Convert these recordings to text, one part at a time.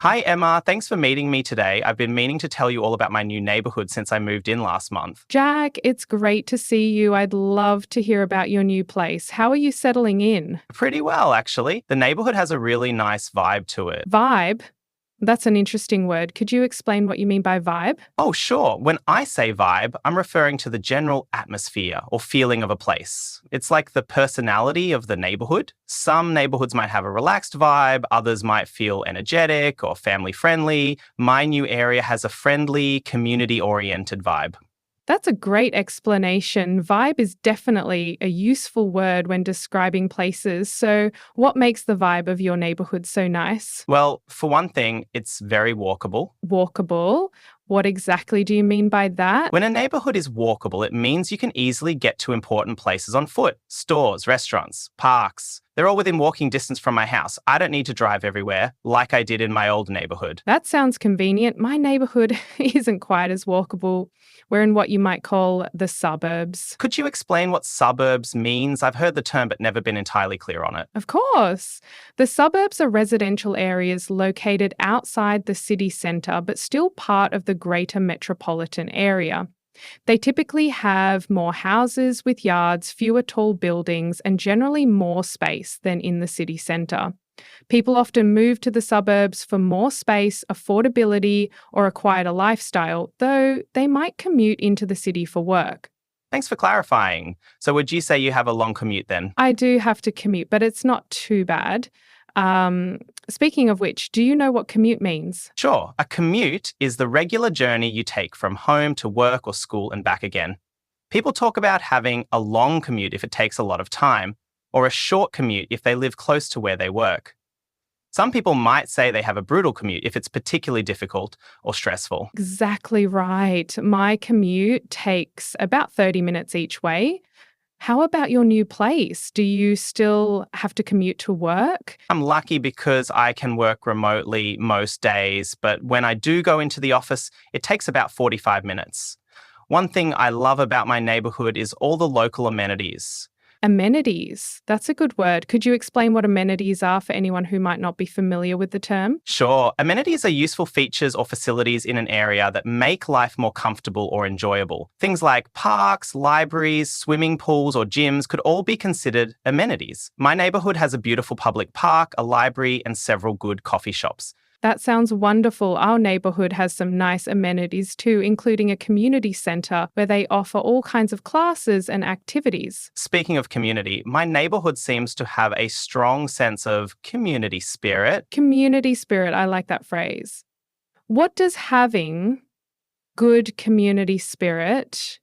Hi, Emma. Thanks for meeting me today. I've been meaning to tell you all about my new neighborhood since I moved in last month. Jack, it's great to see you. I'd love to hear about your new place. How are you settling in? Pretty well, actually. The neighborhood has a really nice vibe to it. Vibe? That's an interesting word. Could you explain what you mean by vibe? Oh, sure. When I say vibe, I'm referring to the general atmosphere or feeling of a place. It's like the personality of the neighborhood. Some neighborhoods might have a relaxed vibe, others might feel energetic or family friendly. My new area has a friendly, community oriented vibe. That's a great explanation. Vibe is definitely a useful word when describing places. So, what makes the vibe of your neighborhood so nice? Well, for one thing, it's very walkable. Walkable? What exactly do you mean by that? When a neighborhood is walkable, it means you can easily get to important places on foot. Stores, restaurants, parks. They're all within walking distance from my house. I don't need to drive everywhere like I did in my old neighborhood. That sounds convenient. My neighborhood isn't quite as walkable. We're in what you might call the suburbs. Could you explain what suburbs means? I've heard the term but never been entirely clear on it. Of course. The suburbs are residential areas located outside the city centre but still part of the greater metropolitan area. They typically have more houses with yards, fewer tall buildings, and generally more space than in the city centre. People often move to the suburbs for more space, affordability, or a quieter lifestyle, though they might commute into the city for work. Thanks for clarifying. So would you say you have a long commute then? I do have to commute, but it's not too bad. Speaking of which, do you know what commute means? Sure. A commute is the regular journey you take from home to work or school and back again. People talk about having a long commute if it takes a lot of time, or a short commute if they live close to where they work. Some people might say they have a brutal commute if it's particularly difficult or stressful. Exactly right. My commute takes about 30 minutes each way. How about your new place? Do you still have to commute to work? I'm lucky because I can work remotely most days, but when I do go into the office, it takes about 45 minutes. One thing I love about my neighborhood is all the local amenities. Amenities. That's a good word. Could you explain what amenities are for anyone who might not be familiar with the term? Sure, amenities are useful features or facilities in an area that make life more comfortable or enjoyable. Things like parks, libraries, swimming pools, or gyms could all be considered amenities. My neighborhood has a beautiful public park, a library, and several good coffee shops. That sounds wonderful. Our neighbourhood has some nice amenities too, including a community centre where they offer all kinds of classes and activities. Speaking of community, my neighborhood seems to have a strong sense of community spirit. Community spirit, I like that phrase. What does having good community spirit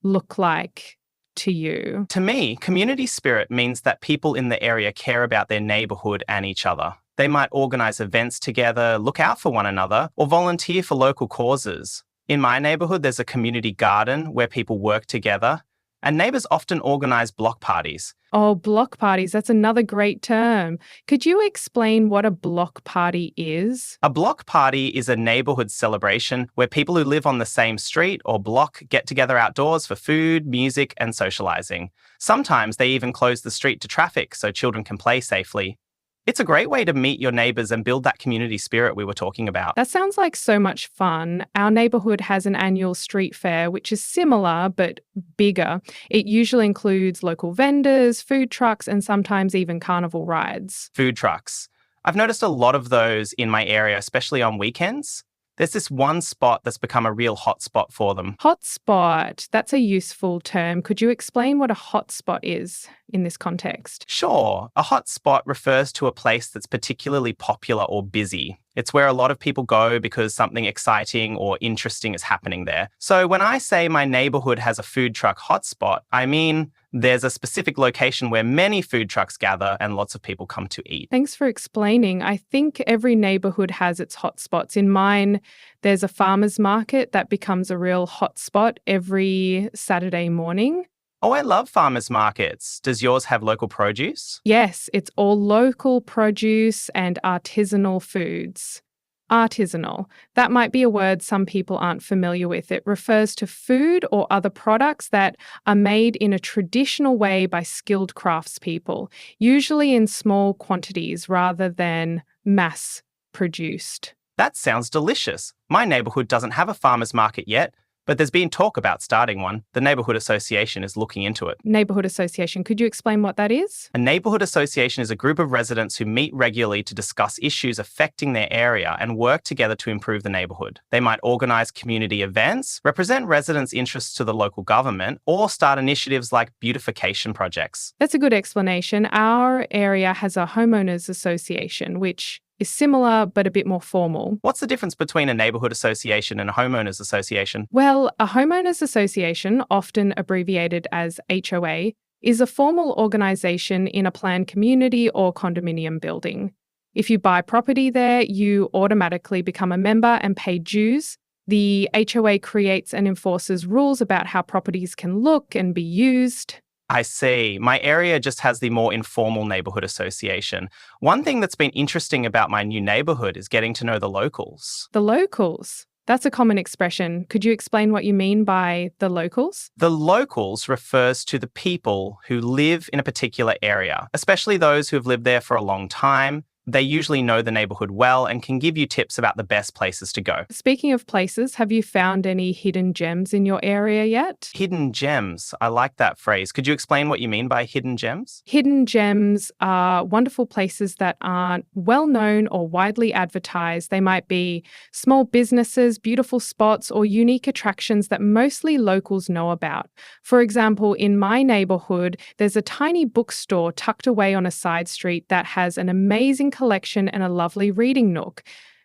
look like to you? To me, community spirit means that people in the area care about their neighborhood and each other. They might organize events together, look out for one another, or volunteer for local causes. In my neighborhood, there's a community garden where people work together, and neighbors often organize block parties. Oh, block parties, that's another great term. Could you explain what a block party is? A block party is a neighborhood celebration where people who live on the same street or block get together outdoors for food, music, and socializing. Sometimes they even close the street to traffic so children can play safely. It's a great way to meet your neighbours and build that community spirit we were talking about. That sounds like so much fun. Our neighbourhood has an annual street fair, which is similar but bigger. It usually includes local vendors, food trucks, and sometimes even carnival rides. Food trucks. I've noticed a lot of those in my area, especially on weekends. There's this one spot that's become a real hotspot for them. Hotspot, that's a useful term. Could you explain what a hotspot is in this context? Sure. A hotspot refers to a place that's particularly popular or busy. It's where a lot of people go because something exciting or interesting is happening there. So when I say my neighborhood has a food truck hotspot, I mean there's a specific location where many food trucks gather and lots of people come to eat. Thanks for explaining. I think every neighbourhood has its hotspots. In mine, there's a farmer's market that becomes a real hotspot every Saturday morning. Oh, I love farmers markets. Does yours have local produce? Yes, it's all local produce and artisanal foods. Artisanal. That might be a word some people aren't familiar with. It refers to food or other products that are made in a traditional way by skilled craftspeople, usually in small quantities rather than mass produced. That sounds delicious. My neighbourhood doesn't have a farmer's market yet, but there's been talk about starting one. The neighbourhood association is looking into it. Neighbourhood association, could you explain what that is? A neighbourhood association is a group of residents who meet regularly to discuss issues affecting their area and work together to improve the neighbourhood. They might organise community events, represent residents' interests to the local government, or start initiatives like beautification projects. That's a good explanation. Our area has a homeowners association, which is similar but a bit more formal. What's the difference between a neighbourhood association and a homeowners association? Well, a homeowners association, often abbreviated as HOA, is a formal organisation in a planned community or condominium building. If you buy property there, you automatically become a member and pay dues. The HOA creates and enforces rules about how properties can look and be used. I see. My area just has the more informal neighbourhood association. One thing that's been interesting about my new neighbourhood is getting to know the locals. The locals. That's a common expression. Could you explain what you mean by the locals? The locals refers to the people who live in a particular area, especially those who have lived there for a long time. They usually know the neighbourhood well and can give you tips about the best places to go. Speaking of places, have you found any hidden gems in your area yet? Hidden gems. I like that phrase. Could you explain what you mean by hidden gems? Hidden gems are wonderful places that aren't well known or widely advertised. They might be small businesses, beautiful spots, or unique attractions that mostly locals know about. For example, in my neighbourhood, there's a tiny bookstore tucked away on a side street that has an amazing collection and a lovely reading nook.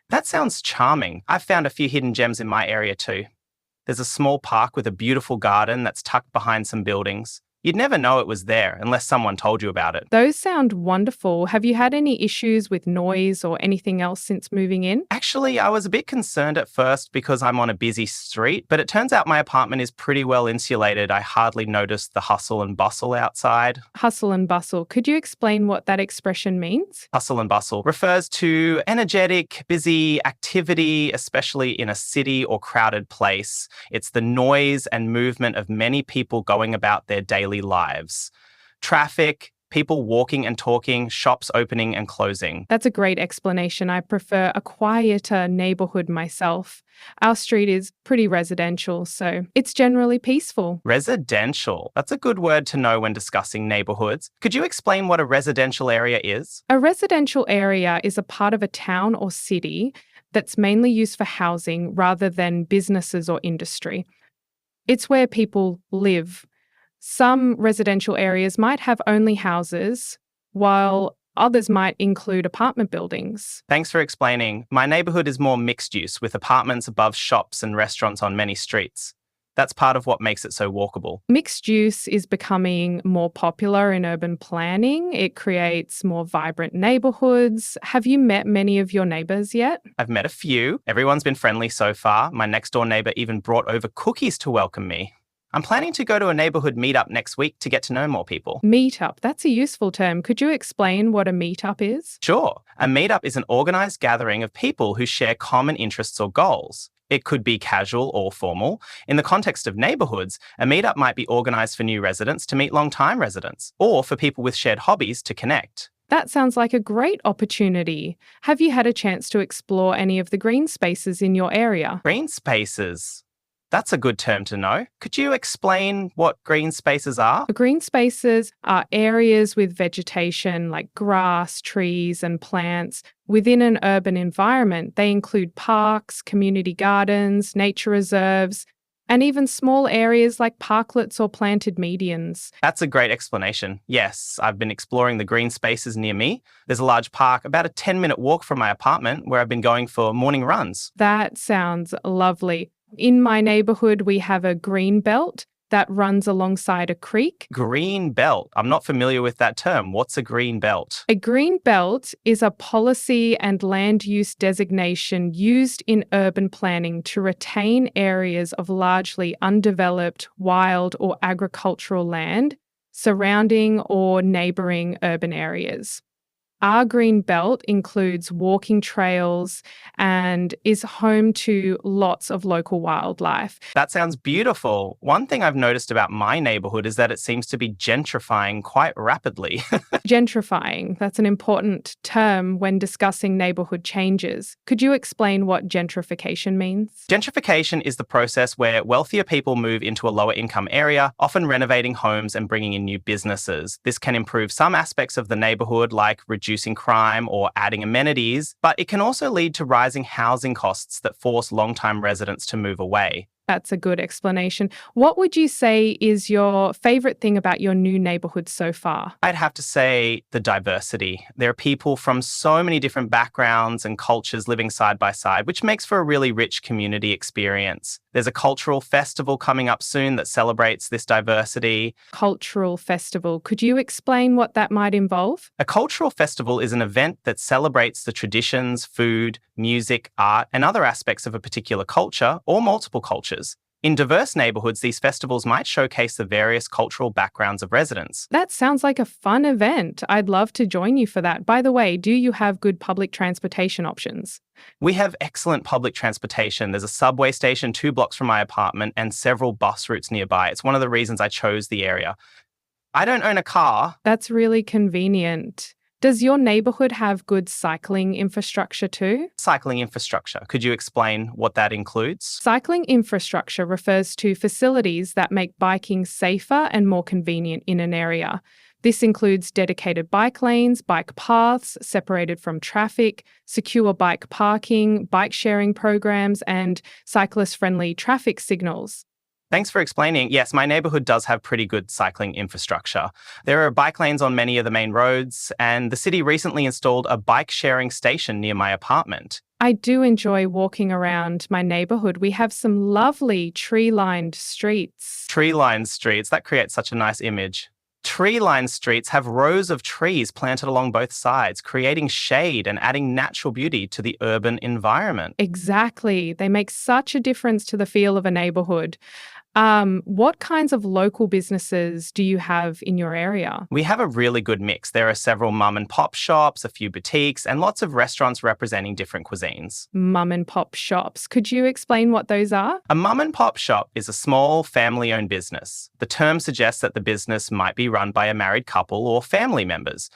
That sounds charming. I've found a few hidden gems in my area too. There's a small park with a beautiful garden that's tucked behind some buildings. You'd never know it was there unless someone told you about it. Those sound wonderful. Have you had any issues with noise or anything else since moving in? Actually, I was a bit concerned at first because I'm on a busy street, but it turns out my apartment is pretty well insulated. I hardly noticed the hustle and bustle outside. Hustle and bustle. Could you explain what that expression means? Hustle and bustle refers to energetic, busy activity, especially in a city or crowded place. It's the noise and movement of many people going about their daily lives. Traffic, people walking and talking, shops opening and closing. That's a great explanation. I prefer a quieter neighbourhood myself. Our street is pretty residential, so it's generally peaceful. Residential. That's a good word to know when discussing neighbourhoods. Could you explain what a residential area is? A residential area is a part of a town or city that's mainly used for housing rather than businesses or industry. It's where people live. Some residential areas might have only houses, while others might include apartment buildings. Thanks for explaining. My neighbourhood is more mixed use, with apartments above shops and restaurants on many streets. That's part of what makes it so walkable. Mixed use is becoming more popular in urban planning. It creates more vibrant neighbourhoods. Have you met many of your neighbours yet? I've met a few. Everyone's been friendly so far. My next door neighbour even brought over cookies to welcome me. I'm planning to go to a neighbourhood meetup next week to get to know more people. Meetup, that's a useful term. Could you explain what a meetup is? Sure. A meetup is an organised gathering of people who share common interests or goals. It could be casual or formal. In the context of neighbourhoods, a meetup might be organised for new residents to meet long-time residents, or for people with shared hobbies to connect. That sounds like a great opportunity. Have you had a chance to explore any of the green spaces in your area? Green spaces. That's a good term to know. Could you explain what green spaces are? Green spaces are areas with vegetation like grass, trees, and plants within an urban environment. They include parks, community gardens, nature reserves, and even small areas like parklets or planted medians. That's a great explanation. Yes, I've been exploring the green spaces near me. There's a large park about a 10-minute walk from my apartment where I've been going for morning runs. That sounds lovely. In my neighbourhood, we have a green belt that runs alongside a creek. Green belt. I'm not familiar with that term. What's a green belt? A green belt is a policy and land use designation used in urban planning to retain areas of largely undeveloped, wild or agricultural land surrounding or neighbouring urban areas. Our green belt includes walking trails and is home to lots of local wildlife. That sounds beautiful. One thing I've noticed about my neighborhood is that it seems to be gentrifying quite rapidly. Gentrifying, that's an important term when discussing neighbourhood changes. Could you explain what gentrification means? Gentrification is the process where wealthier people move into a lower income area, often renovating homes and bringing in new businesses. This can improve some aspects of the neighborhood, like reducing crime or adding amenities, but it can also lead to rising housing costs that force long-time residents to move away. That's a good explanation. What would you say is your favourite thing about your new neighbourhood so far? I'd have to say the diversity. There are people from so many different backgrounds and cultures living side by side, which makes for a really rich community experience. There's a cultural festival coming up soon that celebrates this diversity. Cultural festival. Could you explain what that might involve? A cultural festival is an event that celebrates the traditions, food, music, art, and other aspects of a particular culture or multiple cultures. In diverse neighbourhoods, these festivals might showcase the various cultural backgrounds of residents. That sounds like a fun event. I'd love to join you for that. By the way, do you have good public transportation options? We have excellent public transportation. There's a subway station 2 blocks from my apartment and several bus routes nearby. It's one of the reasons I chose the area. I don't own a car. That's really convenient. Does your neighbourhood have good cycling infrastructure too? Cycling infrastructure. Could you explain what that includes? Cycling infrastructure refers to facilities that make biking safer and more convenient in an area. This includes dedicated bike lanes, bike paths separated from traffic, secure bike parking, bike sharing programs, and cyclist-friendly traffic signals. Thanks for explaining. Yes, my neighbourhood does have pretty good cycling infrastructure. There are bike lanes on many of the main roads, and the city recently installed a bike sharing station near my apartment. I do enjoy walking around my neighbourhood. We have some lovely tree-lined streets. Tree-lined streets, that creates such a nice image. Tree-lined streets have rows of trees planted along both sides, creating shade and adding natural beauty to the urban environment. Exactly. They make such a difference to the feel of a neighbourhood. What kinds of local businesses do you have in your area? We have a really good mix. There are several mum and pop shops, a few boutiques, and lots of restaurants representing different cuisines. Mum and pop shops. Could you explain what those are? A mum and pop shop is a small family-owned business. The term suggests that the business might be run by a married couple or family members.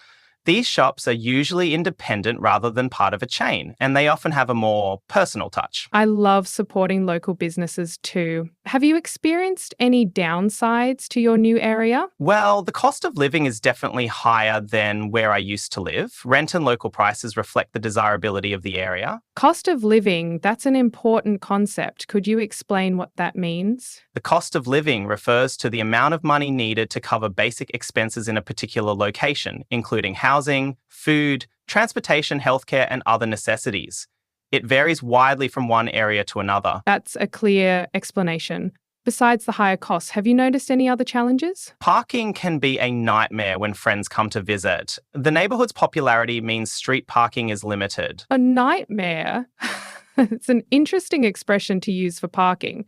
These shops are usually independent rather than part of a chain, and they often have a more personal touch. I love supporting local businesses too. Have you experienced any downsides to your new area? Well, the cost of living is definitely higher than where I used to live. Rent and local prices reflect the desirability of the area. Cost of living, that's an important concept. Could you explain what that means? The cost of living refers to the amount of money needed to cover basic expenses in a particular location, including housing, food, transportation, healthcare, and other necessities. It varies widely from one area to another. That's a clear explanation. Besides the higher costs, have you noticed any other challenges? Parking can be a nightmare when friends come to visit. The neighbourhood's popularity means street parking is limited. A nightmare? It's an interesting expression to use for parking.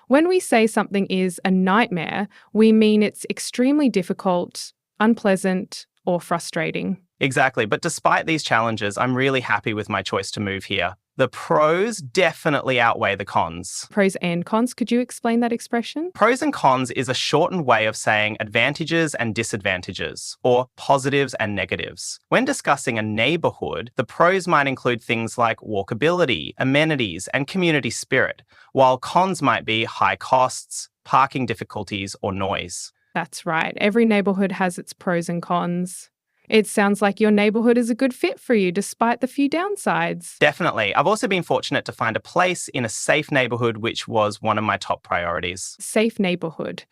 When we say something is a nightmare, we mean it's extremely difficult, unpleasant, or frustrating. Exactly. But despite these challenges, I'm really happy with my choice to move here. The pros definitely outweigh the cons. Pros and cons, could you explain that expression? Pros and cons is a shortened way of saying advantages and disadvantages, or positives and negatives. When discussing a neighbourhood, the pros might include things like walkability, amenities, and community spirit, while cons might be high costs, parking difficulties, or noise. That's right. Every neighbourhood has its pros and cons. It sounds like your neighbourhood is a good fit for you, despite the few downsides. Definitely. I've also been fortunate to find a place in a safe neighbourhood, which was one of my top priorities. Safe neighbourhood.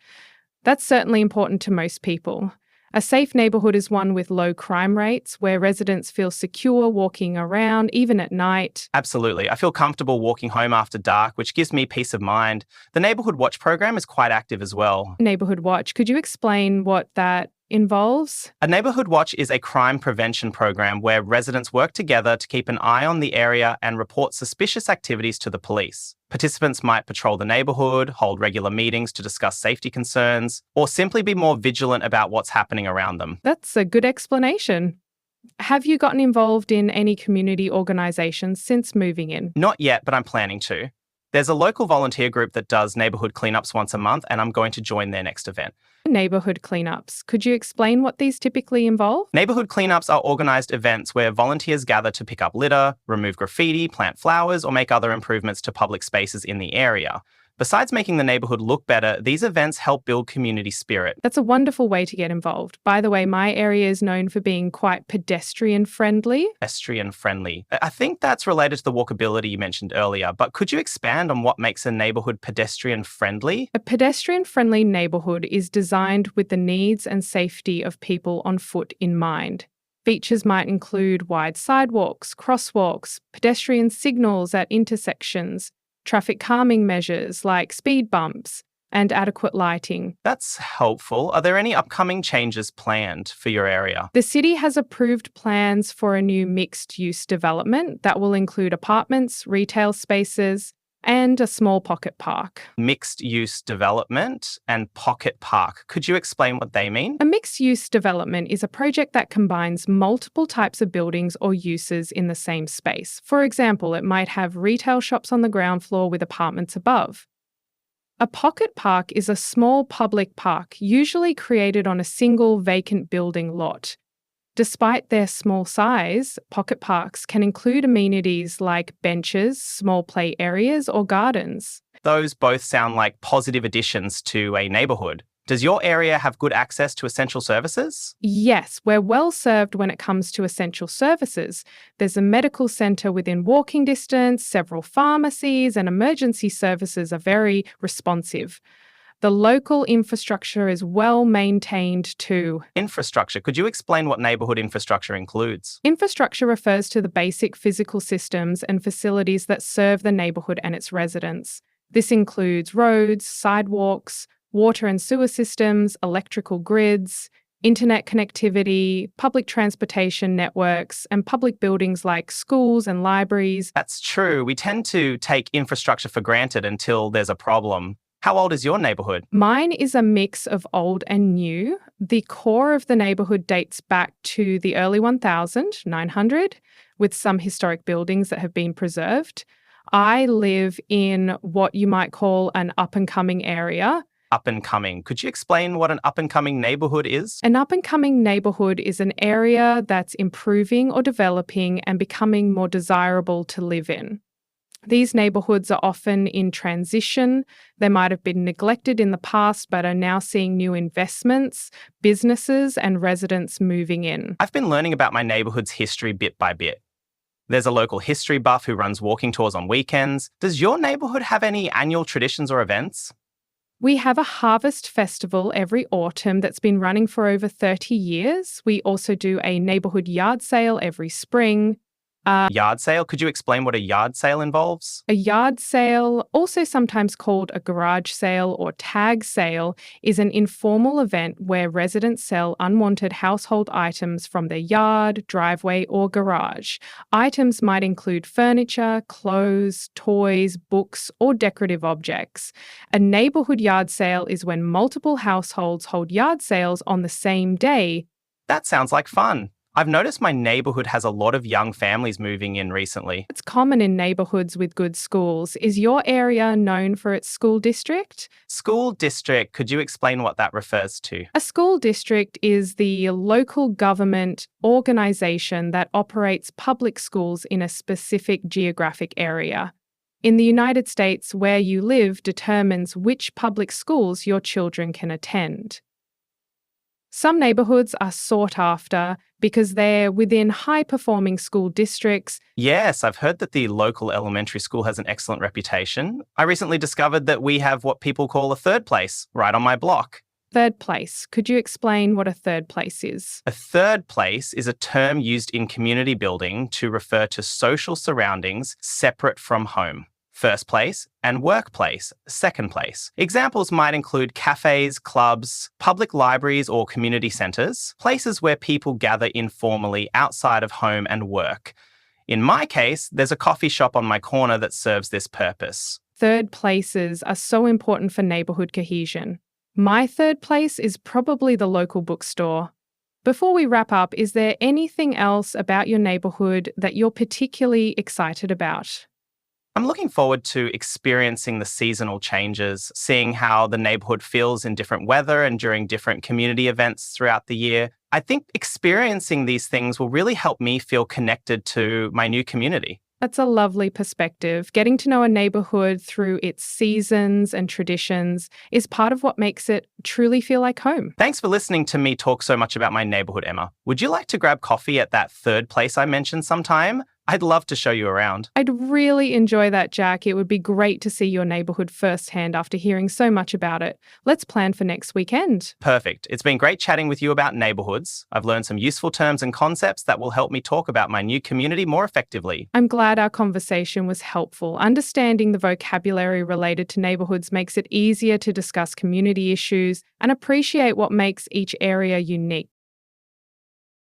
That's certainly important to most people. A safe neighbourhood is one with low crime rates, where residents feel secure walking around, even at night. Absolutely. I feel comfortable walking home after dark, which gives me peace of mind. The Neighbourhood Watch program is quite active as well. Neighbourhood Watch. Could you explain what that involves? A Neighbourhood Watch is a crime prevention program where residents work together to keep an eye on the area and report suspicious activities to the police. Participants might patrol the neighbourhood, hold regular meetings to discuss safety concerns, or simply be more vigilant about what's happening around them. That's a good explanation. Have you gotten involved in any community organisations since moving in? Not yet, but I'm planning to. There's a local volunteer group that does neighbourhood cleanups once a month, and I'm going to join their next event. Neighbourhood cleanups. Could you explain what these typically involve? Neighbourhood cleanups are organised events where volunteers gather to pick up litter, remove graffiti, plant flowers, or make other improvements to public spaces in the area. Besides making the neighbourhood look better, these events help build community spirit. That's a wonderful way to get involved. By the way, my area is known for being quite pedestrian friendly. Pedestrian friendly. I think that's related to the walkability you mentioned earlier, but could you expand on what makes a neighbourhood pedestrian friendly? A pedestrian friendly neighbourhood is designed with the needs and safety of people on foot in mind. Features might include wide sidewalks, crosswalks, pedestrian signals at intersections, traffic calming measures like speed bumps, and adequate lighting. That's helpful. Are there any upcoming changes planned for your area? The city has approved plans for a new mixed-use development that will include apartments, retail spaces, and a small pocket park. Mixed use development and pocket park. Could you explain what they mean? A mixed-use development is a project that combines multiple types of buildings or uses in the same space. For example, it might have retail shops on the ground floor with apartments above. A pocket park is a small public park, usually created on a single vacant building lot. Despite their small size, pocket parks can include amenities like benches, small play areas, or gardens. Those both sound like positive additions to a neighbourhood. Does your area have good access to essential services? Yes, we're well served when it comes to essential services. There's a medical centre within walking distance, several pharmacies, and emergency services are very responsive. The local infrastructure is well maintained too. Infrastructure. Could you explain what neighbourhood infrastructure includes? Infrastructure refers to the basic physical systems and facilities that serve the neighbourhood and its residents. This includes roads, sidewalks, water and sewer systems, electrical grids, internet connectivity, public transportation networks, and public buildings like schools and libraries. That's true. We tend to take infrastructure for granted until there's a problem. How old is your neighbourhood? Mine is a mix of old and new. The core of the neighbourhood dates back to the early 900, with some historic buildings that have been preserved. I live in what you might call an up-and-coming area. Up and coming. Could you explain what an up and coming neighbourhood is? An up-and-coming neighbourhood is an area that's improving or developing and becoming more desirable to live in. These neighbourhoods are often in transition. They might have been neglected in the past but are now seeing new investments, businesses, and residents moving in. I've been learning about my neighbourhood's history bit by bit. There's a local history buff who runs walking tours on weekends. Does your neighbourhood have any annual traditions or events? We have a harvest festival every autumn that's been running for over 30 years. We also do a neighbourhood yard sale every spring. Yard sale? Could you explain what a yard sale involves? A yard sale, also sometimes called a garage sale or tag sale, is an informal event where residents sell unwanted household items from their yard, driveway, or garage. Items might include furniture, clothes, toys, books, or decorative objects. A neighbourhood yard sale is when multiple households hold yard sales on the same day. That sounds like fun. I've noticed my neighbourhood has a lot of young families moving in recently. It's common in neighbourhoods with good schools. Is your area known for its school district? School district, could you explain what that refers to? A school district is the local government organisation that operates public schools in a specific geographic area. In the United States, where you live determines which public schools your children can attend. Some neighbourhoods are sought after because they're within high-performing school districts. Yes, I've heard that the local elementary school has an excellent reputation. I recently discovered that we have what people call a third place right on my block. Third place. Could you explain what a third place is? A third place is a term used in community building to refer to social surroundings separate from home. First place, and workplace, second place. Examples might include cafes, clubs, public libraries or community centres, places where people gather informally outside of home and work. In my case, there's a coffee shop on my corner that serves this purpose. Third places are so important for neighbourhood cohesion. My third place is probably the local bookstore. Before we wrap up, is there anything else about your neighborhood that you're particularly excited about? I'm looking forward to experiencing the seasonal changes, seeing how the neighborhood feels in different weather and during different community events throughout the year. I think experiencing these things will really help me feel connected to my new community. That's a lovely perspective. Getting to know a neighborhood through its seasons and traditions is part of what makes it truly feel like home. Thanks for listening to me talk so much about my neighborhood, Emma. Would you like to grab coffee at that third place I mentioned sometime? I'd love to show you around. I'd really enjoy that, Jack. It would be great to see your neighborhood firsthand after hearing so much about it. Let's plan for next weekend. Perfect. It's been great chatting with you about neighborhoods. I've learned some useful terms and concepts that will help me talk about my new community more effectively. I'm glad our conversation was helpful. Understanding the vocabulary related to neighborhoods makes it easier to discuss community issues and appreciate what makes each area unique.